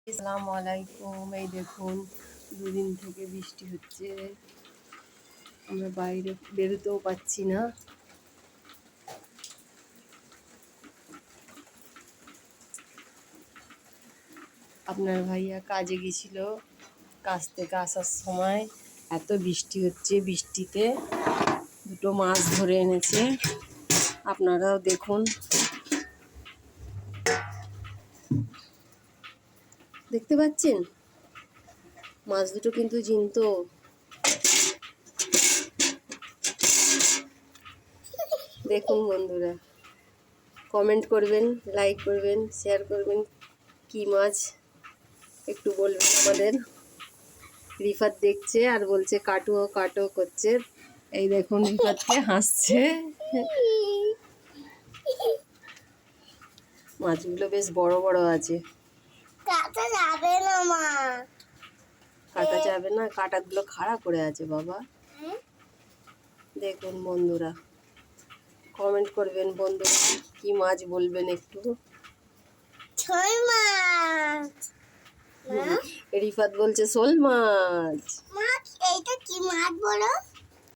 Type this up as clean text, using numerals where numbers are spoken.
আসসালামু আলাইকুম। এই দেখুন, দুদিন থেকে বৃষ্টি হচ্ছে, আমরা বাইরে বেরোতেও পাচ্ছি না। আপনার ভাইয়া কাজে গেছিল, কাজ থেকে আসার সময় এত বৃষ্টি হচ্ছে, বৃষ্টিতে দুটো মাছ ধরে এনেছে। আপনারাও দেখুন, দেখতে পাচ্ছেন মাছ দুটো কিন্তু জ্যান্ত। দেখুন বন্ধুরা, কমেন্ট করবেন, লাইক করবেন, শেয়ার করবেন। কি মাছ একটু বলবেন আমাদের। রিফাত দেখছে আর বলছে কাটো কাটো করছে। এই দেখুন, রিফাতকে হাসছে। মাছগুলো বেশ বড় বড় আছে। কাটা যাবে না মা, কাটা যাবে না, কাটাগুলো খাড়া করে আছে বাবা। দেখুন বন্ধুরা, কমেন্ট করবেন বন্ধুরা, কি মাছ বলবেন একটু। ছয় মাছ। রিফাত বলছে শোল মাছ। মাছ এইটা কি মাছ বলো?